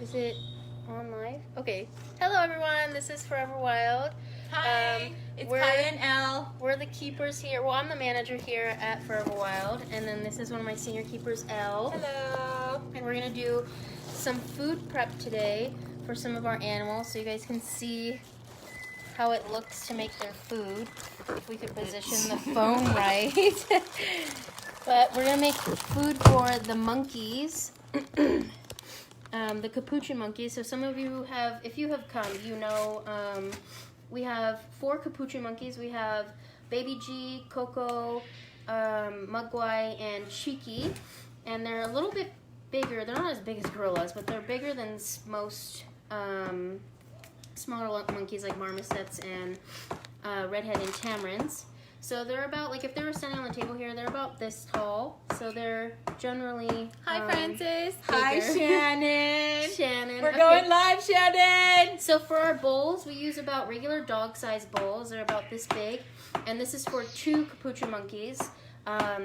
Is it on live? Okay. Hello, everyone. This is Forever Wild. Hi, it's Kaya and Elle. We're the keepers here. Well, I'm the manager here at Forever Wild, and then this is one of my senior keepers, Elle. Hello. And we're gonna do some food prep today for some of our animals, so you guys can see how it looks to make their food. If we could position the phone right. But we're gonna make food for the monkeys. The Capuchin monkeys. So some of you have, if you have come, you know, we have 4 Capuchin monkeys. We have Baby G, Coco, Mugwai, and Cheeky. And they're a little bit bigger. They're not as big as gorillas, but they're bigger than most smaller monkeys like marmosets and redhead and tamarins. So they're about, like, if they were standing on the table here, they're about this tall. So they're generally Hi, Francis. Bigger. Hi, Shannon. Shannon. We're going live, Shannon. So for our bowls, we use about regular dog-sized bowls. They're about this big. And this is for 2 Capuchin monkeys.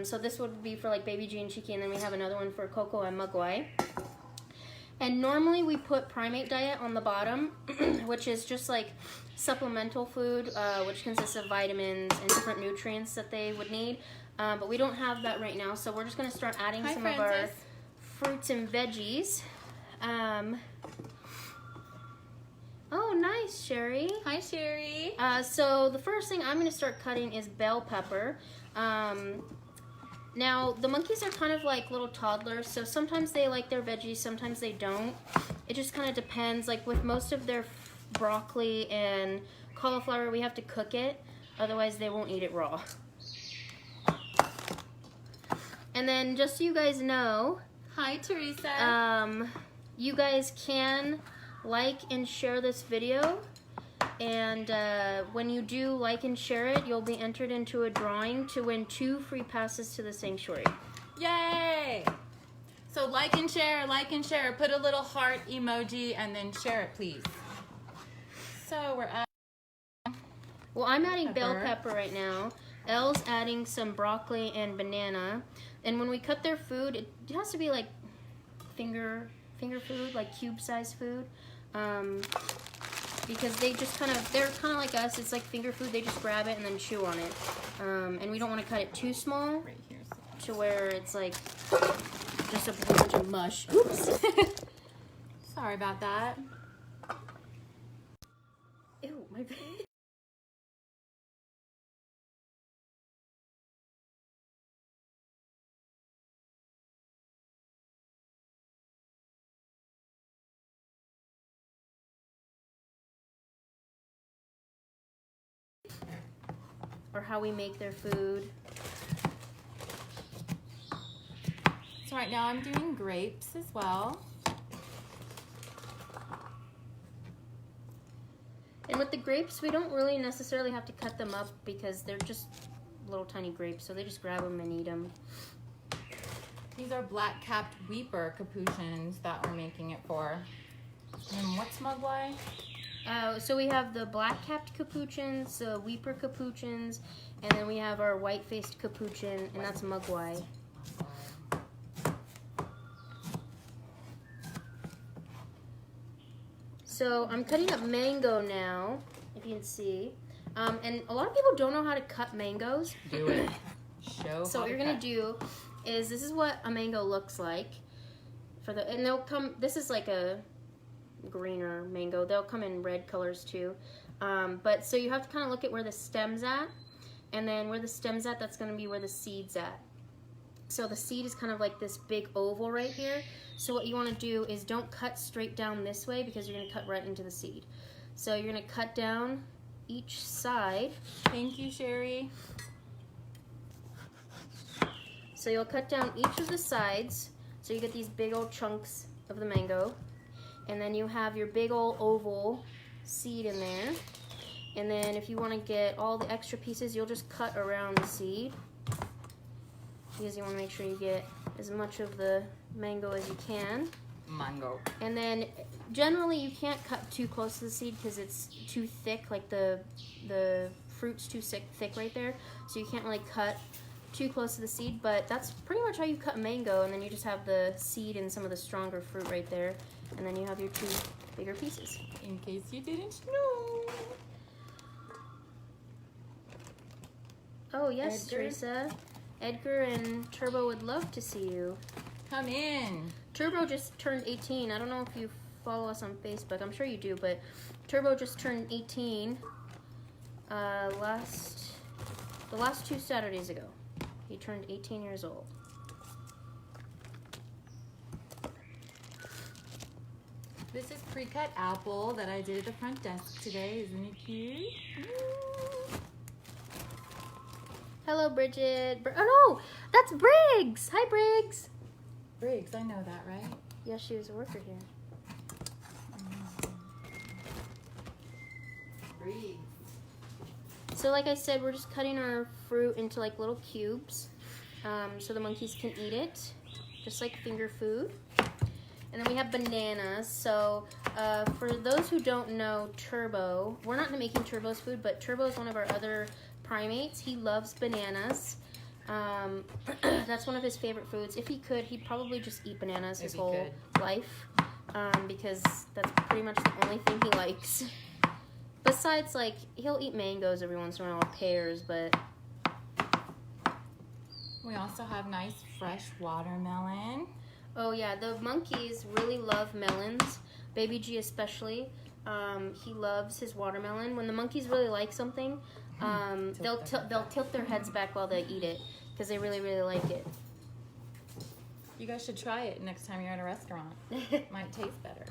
So this would be for, like, Baby G and Cheeky, and then we have another one for Coco and Mugwai. And normally we put primate diet on the bottom, which is just like supplemental food, which consists of vitamins and different nutrients that they would need. But we don't have that right now, so we're just going to start adding some of our fruits and veggies. Oh, nice, Sherry. Hi, Sherry. So the first thing I'm going to start cutting is bell pepper. Now, the monkeys are kind of like little toddlers, so sometimes they like their veggies, sometimes they don't. It just kind of depends. Like with most of their broccoli and cauliflower, we have to cook it, otherwise they won't eat it raw. And then just so you guys know, hi, Teresa. You guys can like and share this video. And when you do like and share it, you'll be entered into a drawing to win 2 free passes to the sanctuary. Yay! So like and share, put a little heart emoji, and then share it, please. So we're adding... Well, I'm adding bell pepper right now. Elle's adding some broccoli and banana. And when we cut their food, it has to be like finger food, like cube-sized food. Because they just they're kind of like us. It's like finger food. They just grab it and then chew on it. And we don't want to cut it too small right here, to where it's like just a bunch of mush. Oops. Sorry about that. Ew, my bad. Or how we make their food. So right now I'm doing grapes as well. And with the grapes, we don't really necessarily have to cut them up because they're just little tiny grapes, so they just grab them and eat them. These are black-capped weeper capuchins that we're making it for. And what's Mugwai? So we have the black-capped capuchins, the weeper capuchins, and then we have our white-faced capuchin, and that's Mugwai. So I'm cutting up mango now, if you can see. And a lot of people don't know how to cut mangoes. Do it. Show So what you're gonna do is, this is what a mango looks like. And they'll come, this is like a greener mango. They'll come in red colors too. But so you have to kind of look at where the stem's at, and then where the stem's at, that's going to be where the seed's at. So the seed is kind of like this big oval right here. So what you want to do is don't cut straight down this way, because you're going to cut right into the seed. So you're going to cut down each side. Thank you, Sherry. So you'll cut down each of the sides, so you get these big old chunks of the mango. And then you have your big old oval seed in there. And then if you want to get all the extra pieces, you'll just cut around the seed, because you want to make sure you get as much of the mango as you can. Mango. And then generally you can't cut too close to the seed because it's too thick, like the fruit's too thick right there. So you can't really cut too close to the seed, but that's pretty much how you cut mango, and then you just have the seed and some of the stronger fruit right there, and then you have your 2 bigger pieces. In case you didn't know. Oh yes, Edgar? Teresa. Edgar and Turbo would love to see you. Come in. Turbo just turned 18. I don't know if you follow us on Facebook. I'm sure you do, but Turbo just turned 18 the last 2 Saturdays ago. He turned 18 years old. This is pre-cut apple that I did at the front desk today. Isn't it cute? Hello, Bridget. Oh no, that's Briggs. Hi, Briggs. Briggs, I know that, right? Yeah, she was a worker here. Briggs. So like I said, we're just cutting our fruit into like little cubes so the monkeys can eat it, just like finger food. And then we have bananas. So for those who don't know Turbo, we're not making Turbo's food, but Turbo is one of our other primates. He loves bananas. That's one of his favorite foods. If he could, he'd probably just eat bananas his whole life because that's pretty much the only thing he likes. Besides, like, he'll eat mangoes every once in a while, or pears, but... We also have nice fresh watermelon. Oh, yeah, the monkeys really love melons. Baby G especially. He loves his watermelon. When the monkeys really like something, they'll tilt their heads back while they eat it, because they really, really like it. You guys should try it next time you're at a restaurant. It might taste better.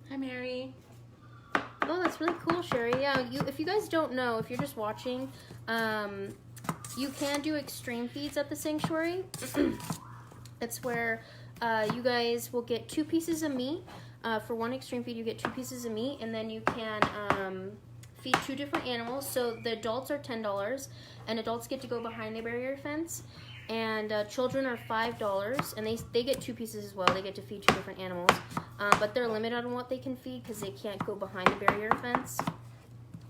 Hi, Mary. Oh, that's really cool, Sherry. Yeah, if you guys don't know, if you're just watching, you can do extreme feeds at the sanctuary. It's where you guys will get 2 pieces of meat. For one extreme feed, you get 2 pieces of meat, and then you can feed 2 different animals. So the adults are $10, and adults get to go behind the barrier fence. And children are $5, and they get 2 pieces as well. They get to feed 2 different animals, but they're limited on what they can feed because they can't go behind the barrier fence.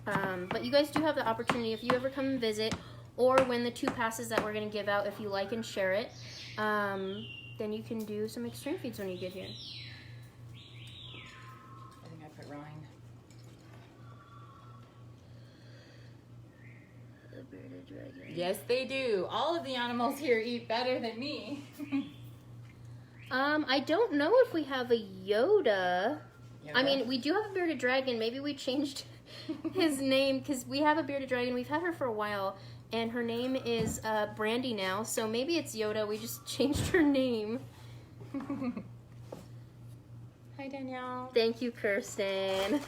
But you guys do have the opportunity, if you ever come and visit, or win the 2 passes that we're going to give out, if you like and share it, then you can do some extreme feeds when you get here. I think I put rind. Yes, they do. All of the animals here eat better than me. I don't know if we have a Yoda. I mean, we do have a bearded dragon. Maybe we changed his name because we have a bearded dragon. We've had her for a while, and her name is Brandy now. So maybe it's Yoda. We just changed her name. Hi, Danielle. Thank you, Kirsten.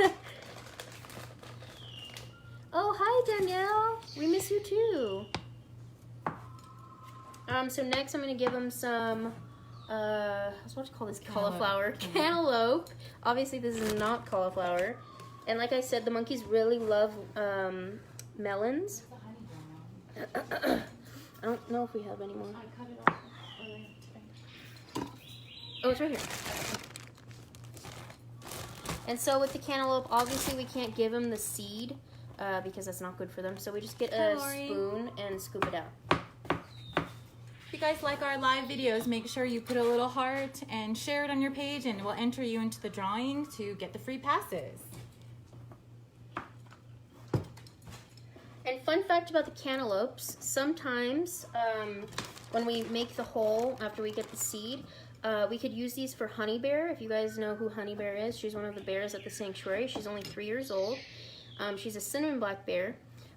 Oh, hi, Danielle. We miss you too. So next I'm going to give them some, I was about to call this cauliflower. Cantaloupe. Obviously this is not cauliflower. And like I said, the monkeys really love melons. I don't know if we have any more. I cut it off earlier today. Oh, it's right here. And so with the cantaloupe, obviously we can't give them the seed because that's not good for them. So we just get a spoon and scoop it out. If you guys like our live videos, make sure you put a little heart and share it on your page, and we'll enter you into the drawing to get the free passes. And fun fact about the cantaloupes, sometimes when we make the hole after we get the seed, we could use these for Honey Bear. If you guys know who Honey Bear is, she's one of the bears at the sanctuary. She's only 3 years old. She's a cinnamon black bear.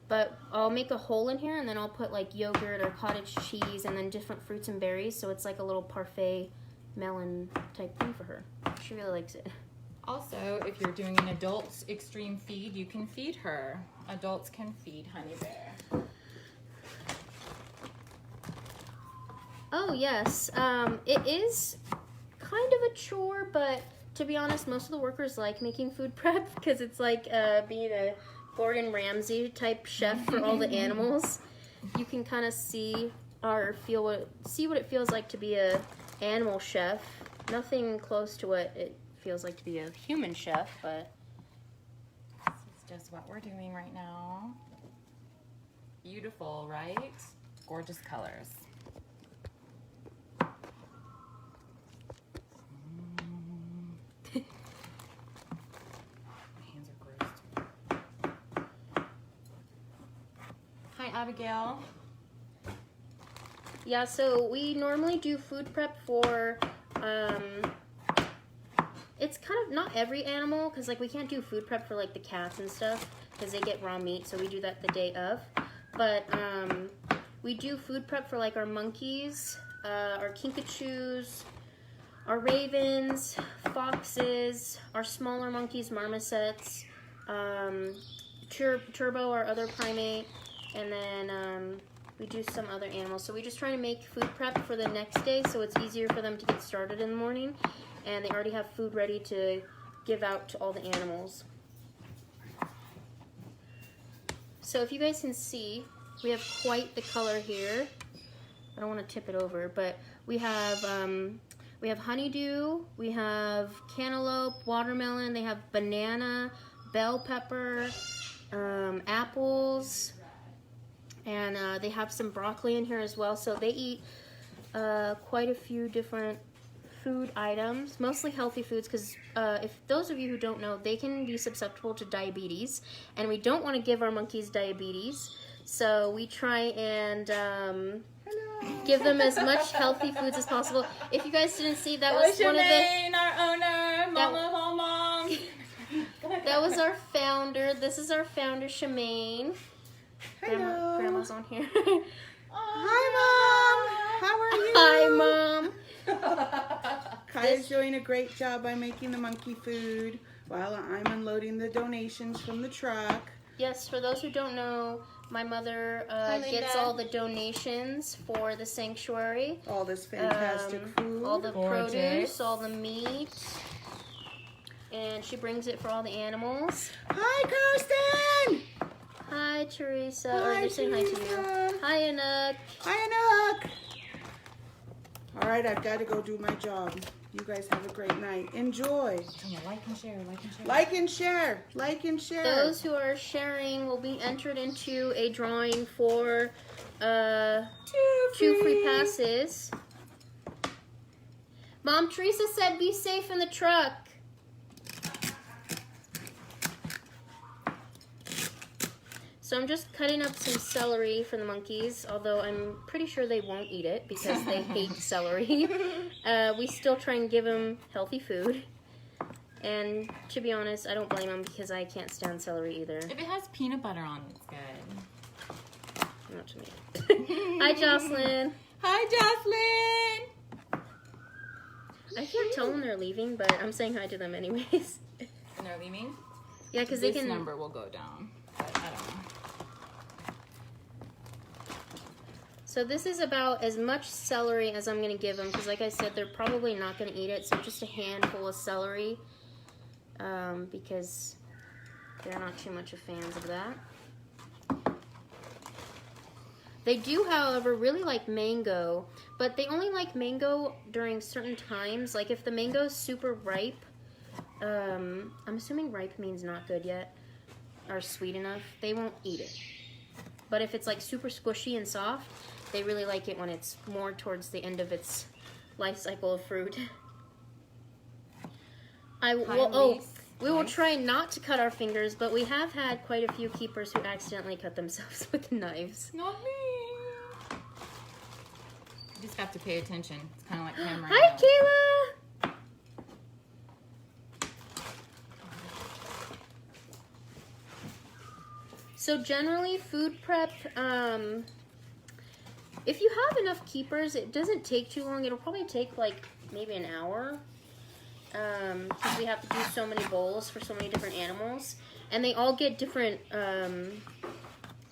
But I'll make a hole in here, and then I'll put like yogurt or cottage cheese and then different fruits and berries. So it's like a little parfait melon type thing for her. She really likes it. Also, if you're doing an adult extreme feed, you can feed her. Adults can feed Honey Bear. Oh, yes. It is kind of a chore, but to be honest, most of the workers like making food prep because it's like being a Gordon Ramsay type chef for all the animals. You can kind of see or see what it feels like to be a animal chef. Nothing close to what it feels like to be a human chef, but just what we're doing right now. Beautiful, right? Gorgeous colors. My hands are gross. Hi, Abigail. Yeah, so we normally do food prep for, it's kind of not every animal, because like we can't do food prep for like the cats and stuff, because they get raw meat, so we do that the day of. But we do food prep for like our monkeys, our kinkajous, our ravens, foxes, our smaller monkeys, marmosets, Turbo, our other primate, and then we do some other animals. So we just try to make food prep for the next day so it's easier for them to get started in the morning, and they already have food ready to give out to all the animals. So if you guys can see, we have quite the color here. I don't want to tip it over, but we have honeydew, we have cantaloupe, watermelon, they have banana, bell pepper, apples, and they have some broccoli in here as well. So they eat quite a few different food items, mostly healthy foods, because if those of you who don't know, they can be susceptible to diabetes, and we don't want to give our monkeys diabetes. So we try and give them as much healthy foods as possible. If you guys didn't see, that was one of the our owner, Mama of all moms. That was our founder. This is our founder, Shemaine. Hello. Grandma's on here. Hi, Mom. How are you? Hi, Mom. Kaya's doing a great job by making the monkey food while I'm unloading the donations from the truck. Yes, for those who don't know, my mother gets all the donations for the sanctuary. All this fantastic food. All the produce, all the meat. And she brings it for all the animals. Hi, Kirsten! Hi, Teresa. Hi, Or they're saying hi to you. Teresa. Hi, Anuk. Hi, Anuk. All right, I've got to go do my job. You guys have a great night. Enjoy. Like and share, like and share. Like and share. Like and share. Those who are sharing will be entered into a drawing for two free passes. Mom, Teresa said be safe in the truck. So I'm just cutting up some celery for the monkeys, although I'm pretty sure they won't eat it because they hate celery. We still try and give them healthy food. And to be honest, I don't blame them because I can't stand celery either. If it has peanut butter on it, it's good. Not to me. Hi, Jocelyn. Hi, Jocelyn. I can't tell when they're leaving, but I'm saying hi to them anyways. And they're leaving? Yeah, because they This can... number will go down, but I don't know. So this is about as much celery as I'm going to give them, because like I said, they're probably not going to eat it, so just a handful of celery, because they're not too much of fans of that. They do, however, really like mango, but they only like mango during certain times. Like if the mango's super ripe, I'm assuming ripe means not good yet, or sweet enough, they won't eat it. But if it's like super squishy and soft, they really like it when it's more towards the end of its life cycle of fruit. We will try not to cut our fingers, but we have had quite a few keepers who accidentally cut themselves with knives. Not me. You just have to pay attention. It's kind of like hammering. Hi, Kayla! So generally, food prep, if you have enough keepers, it doesn't take too long. It'll probably take like maybe an hour, because we have to do so many bowls for so many different animals, and they all get different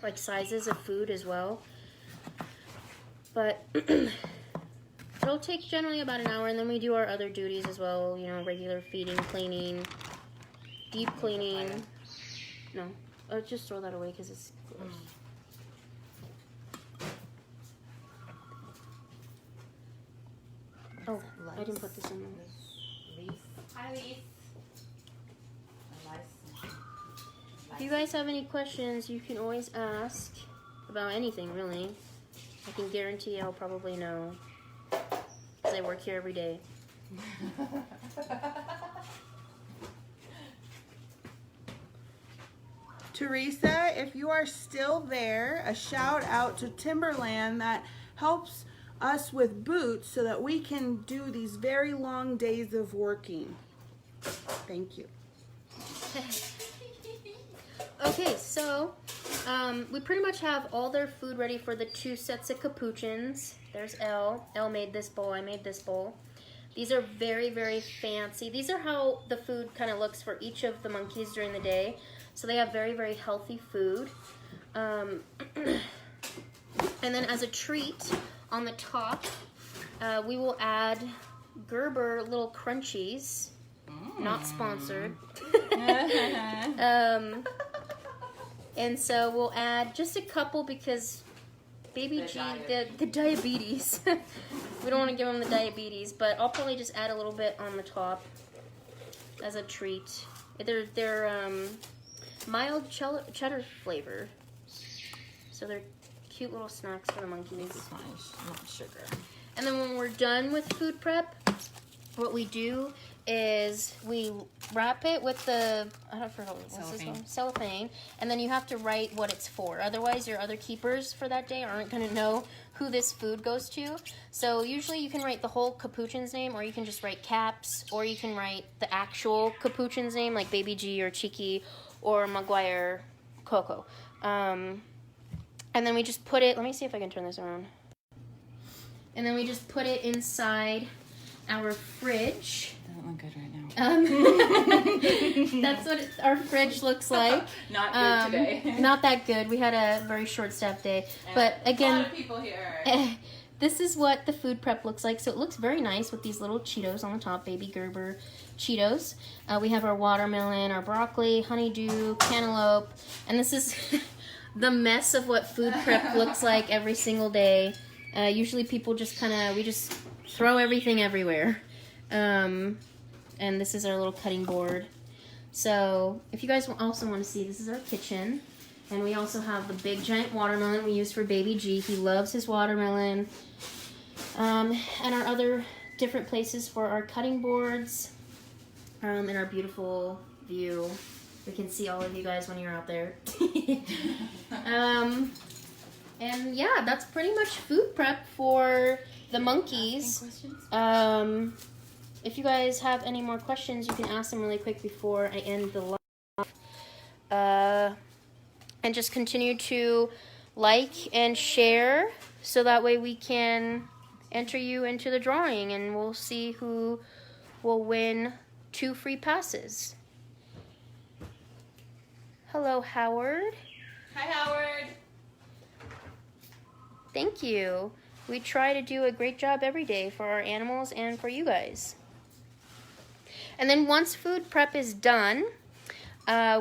like sizes of food as well. But it'll take generally about an hour, and then we do our other duties as well. You know, regular feeding, cleaning, deep cleaning. No, I'll just throw that away because it's gross. Oh, I didn't put this in there. Hi, Lise. If you guys have any questions, you can always ask about anything, really. I can guarantee I'll probably know, because I work here every day. Teresa, if you are still there, a shout out to Timberland that helps us with boots so that we can do these very long days of working. Thank you. Okay, so we pretty much have all their food ready for the 2 sets of capuchins. There's Elle. Elle made this bowl. I made this bowl. These are very, very fancy. These are how the food kind of looks for each of the monkeys during the day. So they have very, very healthy food. And then as a treat, on the top, we will add Gerber little crunchies. Not sponsored. And so we'll add just a couple because baby G, the diabetes. We don't want to give him the diabetes, but I'll probably just add a little bit on the top as a treat. They're mild cheddar flavor, so they're cute little snacks for the monkeys. Not sugar. And then when we're done with food prep, what we do is we wrap it with the, I don't forget what's this one? Cellophane, and then you have to write what it's for. Otherwise, your other keepers for that day aren't going to know who this food goes to. So usually you can write the whole Capuchin's name, or you can just write Caps, or you can write the actual Capuchin's name, like Baby G or Cheeky or Maguire Coco. And then we just put it, let me see if I can turn this around. And then we just put it inside our fridge. Doesn't look good right now. That's what our fridge looks like. Not good today. Not that good. We had a very short-staffed day. But again, a lot of people here. This is what the food prep looks like. So it looks very nice with these little Cheetos on the top, Baby Gerber Cheetos. We have our watermelon, our broccoli, honeydew, cantaloupe, and this is the mess of what food prep looks like every single day. Usually people just we just throw everything everywhere. And this is our little cutting board. So if you guys also want to see, this is our kitchen. And we also have the big giant watermelon we use for Baby G. He loves his watermelon. And our other different places for our cutting boards. And our beautiful view. We can see all of you guys when you're out there. And yeah, that's pretty much food prep for the monkeys. If you guys have any more questions, you can ask them really quick before I end the live. And just continue to like and share so that way we can enter you into the drawing and we'll see who will win 2 free passes. Hello, Howard. Hi, Howard. Thank you. We try to do a great job every day for our animals and for you guys. And then once food prep is done,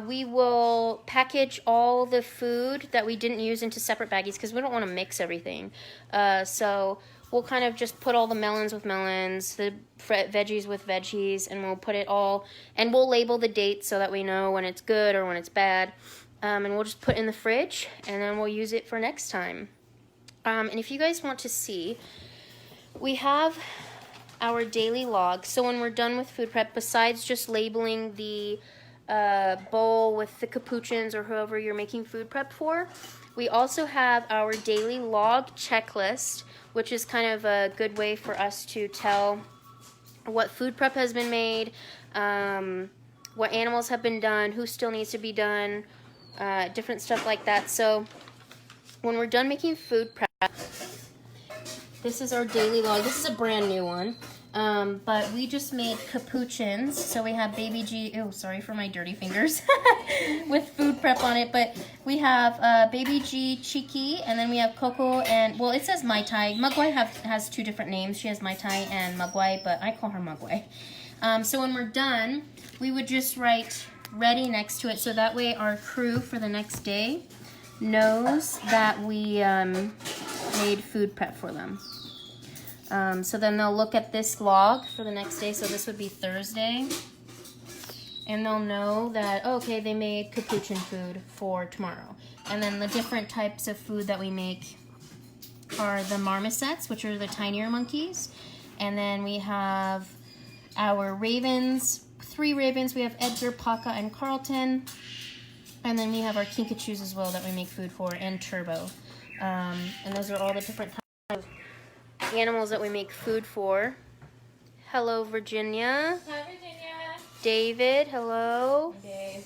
we will package all the food that we didn't use into separate baggies because we don't want to mix everything. So we'll kind of just put all the melons with melons, the veggies with veggies, and we'll put it all, and we'll label the dates so that we know when it's good or when it's bad. And we'll just put it in the fridge, and then we'll use it for next time. And if you guys want to see, we have our daily log. So when we're done with food prep, besides just labeling the bowl with the Capuchins or whoever you're making food prep for, we also have our daily log checklist, which is kind of a good way for us to tell what food prep has been made, what animals have been done, who still needs to be done, different stuff like that. So when we're done making food prep, this is our daily log. This is a brand new one. But we just made Capuchins. So we have Baby G, oh, sorry for my dirty fingers, with food prep on it. But we have Baby G, Cheeky, and then we have Coco, and, well, it says Mai Tai. Magwai has 2 different names. She has Mai Tai and Magwai, but I call her Magwai. So when we're done, we would just write ready next to it. So that way our crew for the next day knows that we made food prep for them. So then they'll look at this log for the next day. So this would be Thursday. and they'll know that, oh, okay, they made Capuchin food for tomorrow. And then the different types of food that we make are the marmosets, which are the tinier monkeys. And then we have our ravens, 3 ravens. We have Edgar, Paca, and Carlton. And then we have our kinkajous as well that we make food for, and Turbo. And those are all the different types of animals that we make food for. Hello, Virginia. Hi, Virginia. David, hello. Dave.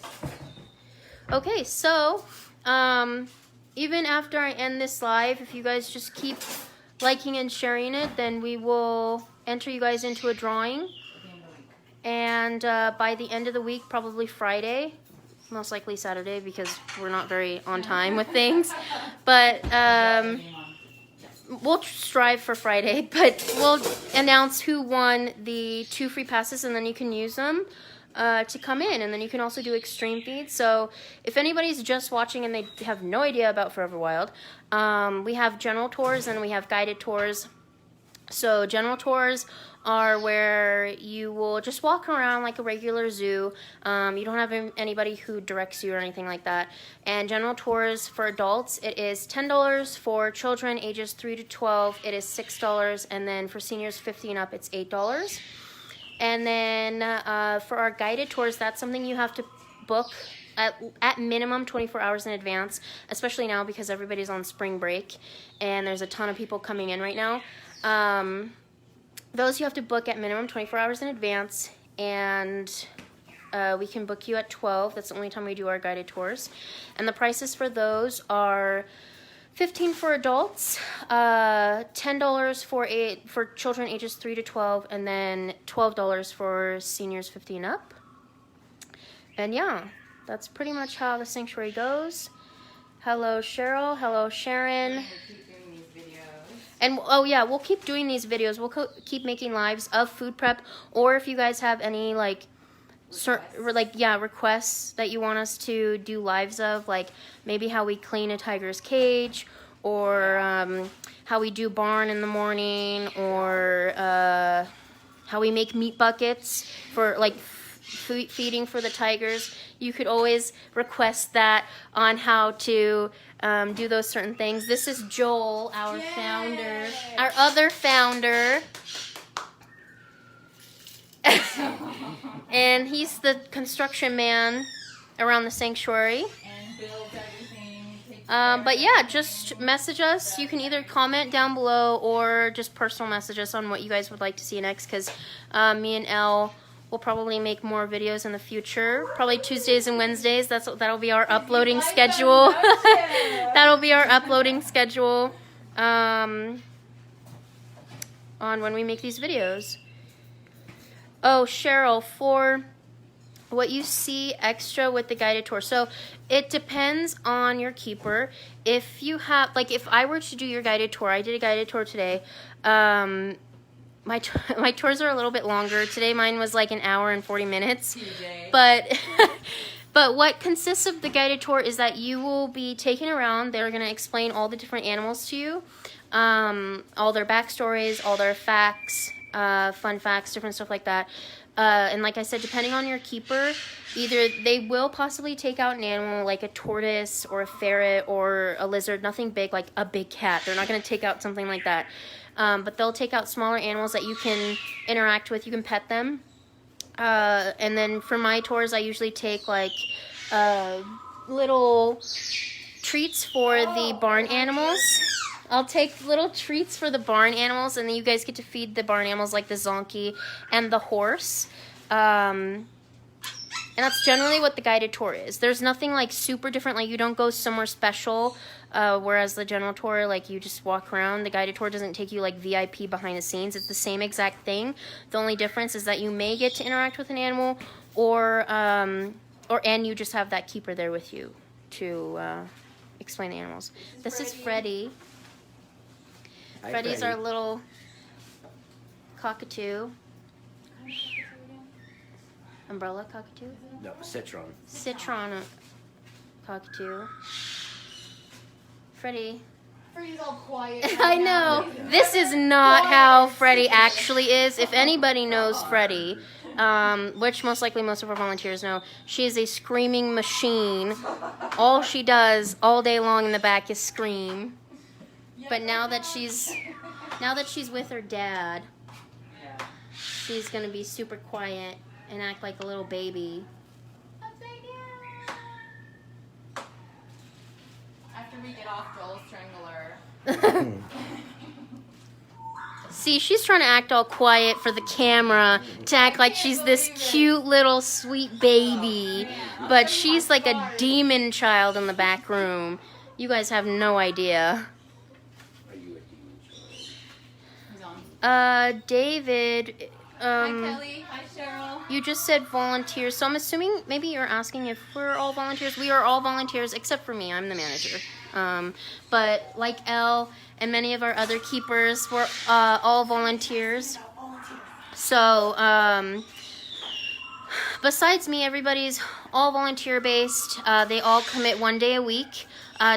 Okay, so even after I end this live, if you guys just keep liking and sharing it, then we will enter you guys into a drawing. And by the end of the week, probably Friday, most likely Saturday, because we're not very on time with things. But we'll strive for Friday, but we'll announce who won the 2 free passes, and then you can use them to come in, and then you can also do extreme feeds. So if anybody's just watching and they have no idea about Forever Wild, we have general tours and we have guided tours. So general tours are where you will just walk around like a regular zoo. You don't have anybody who directs you or anything like that. And general tours for adults, it is $10. For children ages 3 to 12, it is $6. And then for seniors 50 and up, it's $8. And then for our guided tours, that's something you have to book at minimum 24 hours in advance, especially now because everybody's on spring break and there's a ton of people coming in right now. Those you have to book at minimum 24 hours in advance, and we can book you at 12. That's the only time we do our guided tours. And the prices for those are $15 for adults, $10 for children ages 3 to 12, and then $12 for seniors 50 and up. And yeah, that's pretty much how the sanctuary goes. Hello, Cheryl. Hello, Sharon. And oh yeah, we'll keep doing these videos. We'll keep making lives of food prep, or if you guys have any requests that you want us to do lives of, like maybe how we clean a tiger's cage, or how we do barn in the morning, or how we make meat buckets for like feeding for the tigers. You could always request that on how to do those certain things. This is Joel, our founder, our other founder. And he's the construction man around the sanctuary. And builds everything. But yeah, just message us. You can either comment down below or just personal message us on what you guys would like to see next, because me and Elle will probably make more videos in the future. Probably Tuesdays and Wednesdays. That'll be our uploading schedule. That'll be our uploading schedule on when we make these videos. Oh, Cheryl, for what you see extra with the guided tour. So it depends on your keeper. If you have, like, if I were to do your guided tour, I did a guided tour today. My tours are a little bit longer. Today mine was like an hour and 40 minutes. TJ. But what consists of the guided tour is that you will be taken around. They're going to explain all the different animals to you, all their backstories, all their facts, fun facts, different stuff like that. And like I said, depending on your keeper, either they will possibly take out an animal like a tortoise or a ferret or a lizard, nothing big like a big cat. They're not going to take out something like that. But they'll take out smaller animals that you can interact with. You can pet them. And then for my tours, I usually take like little treats for the barn animals. I'll take little treats for the barn animals, and then you guys get to feed the barn animals like the zonkey and the horse. And that's generally what the guided tour is. There's nothing like super different, like you don't go somewhere special, whereas the general tour, like you just walk around. The guided tour doesn't take you like VIP behind the scenes. It's the same exact thing. The only difference is that you may get to interact with an animal, and you just have that keeper there with you to explain the animals. This is Freddie. Hi, Freddie's Freddie. our little cockatoo. Umbrella cockatoo? No, citron. Citron cockatoo. Freddie. Freddie's all quiet. I know. This is not how Freddie actually is. If anybody knows Freddie, which most likely most of our volunteers know, she is a screaming machine. All she does all day long in the back is scream. But now that she's with her dad, she's gonna be super quiet and act like a little baby. After we get off Joel's strangler. See, she's trying to act all quiet for the camera, to act like she's this cute little sweet baby. But she's like a demon child in the back room. You guys have no idea. Are you a demon child? He's on. David, Hi, Kelly. Hi, Cheryl. you just said volunteers, so I'm assuming maybe you're asking if we're all volunteers. We are all volunteers, except for me. I'm the manager. But like Elle and many of our other keepers, we're all volunteers. So, besides me, everybody's all volunteer-based. They all commit 1 day a week,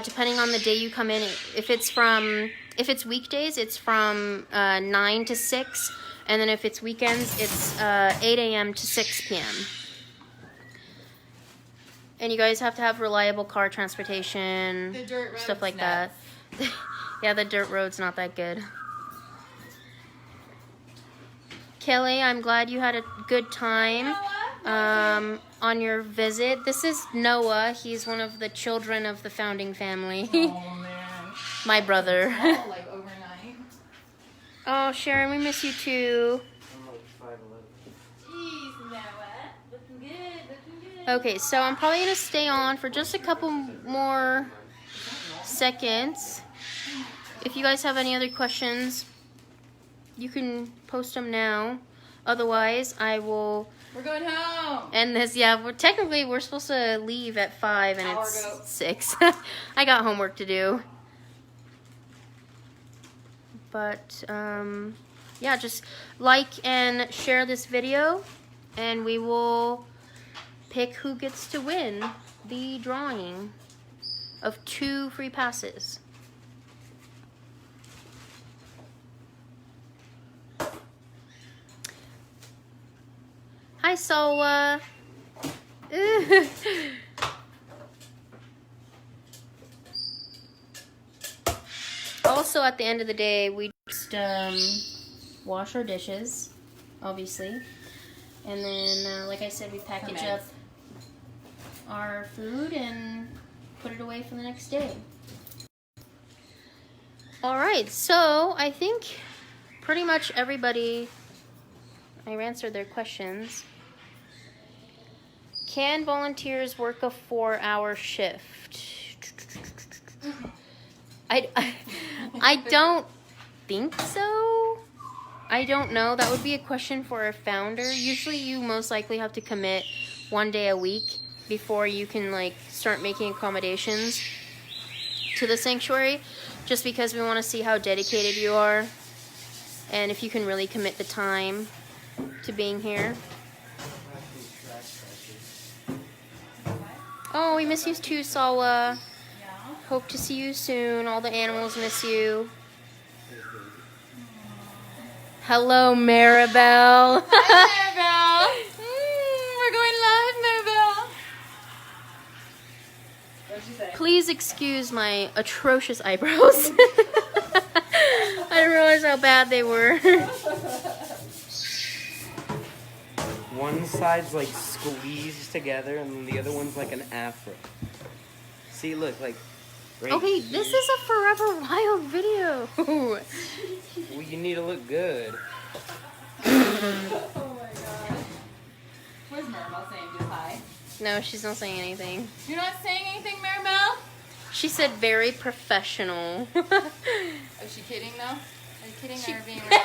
depending on the day you come in. If it's weekdays, it's from 9 to 6. And then if it's weekends, it's 8 a.m. to 6 p.m. And you guys have to have reliable car transportation, The dirt stuff road's like nuts. that. Yeah, the dirt road's not that good. Kelly, I'm glad you had a good time on your visit. This is Noah. He's one of the children of the founding family. Oh, man. My brother. All, like, overnight. Oh, Sharon, we miss you too. I'm like 5'11". Jeez, Noah. Looking good, looking good. Okay, so I'm probably going to stay on for just a couple more seconds. If you guys have any other questions, you can post them now. Otherwise, I will We're going home. end this. Yeah, we're supposed to leave at 5 and Hour it's ago. 6. I got homework to do. But, yeah, just like and share this video, and we will pick who gets to win the drawing of 2 free passes. Hi, Sola. Also, at the end of the day, we just wash our dishes, obviously. And then, like I said, we package up our food and put it away for the next day. Alright, so I think pretty much everybody, I've answered their questions. Can volunteers work a 4-hour shift? I don't think so. I don't know. That would be a question for a founder. Usually you most likely have to commit 1 day a week before you can like start making accommodations to the sanctuary, just because we want to see how dedicated you are and if you can really commit the time to being here. Oh, we miss you too, Sawa. Hope to see you soon. All the animals miss you. Hello, Maribel. Hi, Maribel. We're going live, Maribel. What'd she say? Please excuse my atrocious eyebrows. I didn't realize how bad they were. One side's like squeezed together, and then the other one's like an afro. See, look, like. Right Okay, here. this is a Forever Wild video. Well, you need to look good. Oh my god. Where's Maribel saying just hi? No, she's not saying anything. You're not saying anything, Maribel? She said very professional. Oh, is she kidding though? Are you kidding or being real?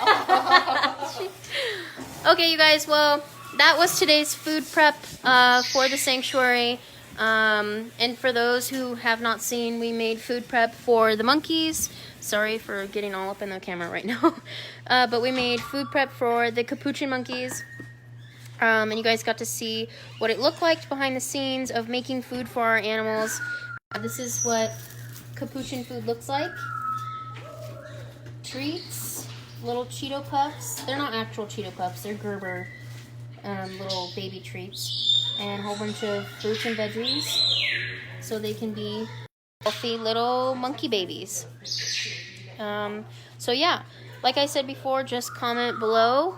Okay, you guys, well, that was today's food prep for the sanctuary. And for those who have not seen, we made food prep for the monkeys. Sorry for getting all up in the camera right now. But we made food prep for the Capuchin monkeys. And you guys got to see what it looked like behind the scenes of making food for our animals. This is what Capuchin food looks like. Treats, little Cheeto Puffs. They're not actual Cheeto Puffs, they're Gerber little baby treats, and a whole bunch of fruits and veggies so they can be healthy little monkey babies. So yeah, like I said before, just comment below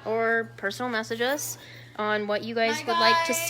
or personal message us on what you guys would like to see.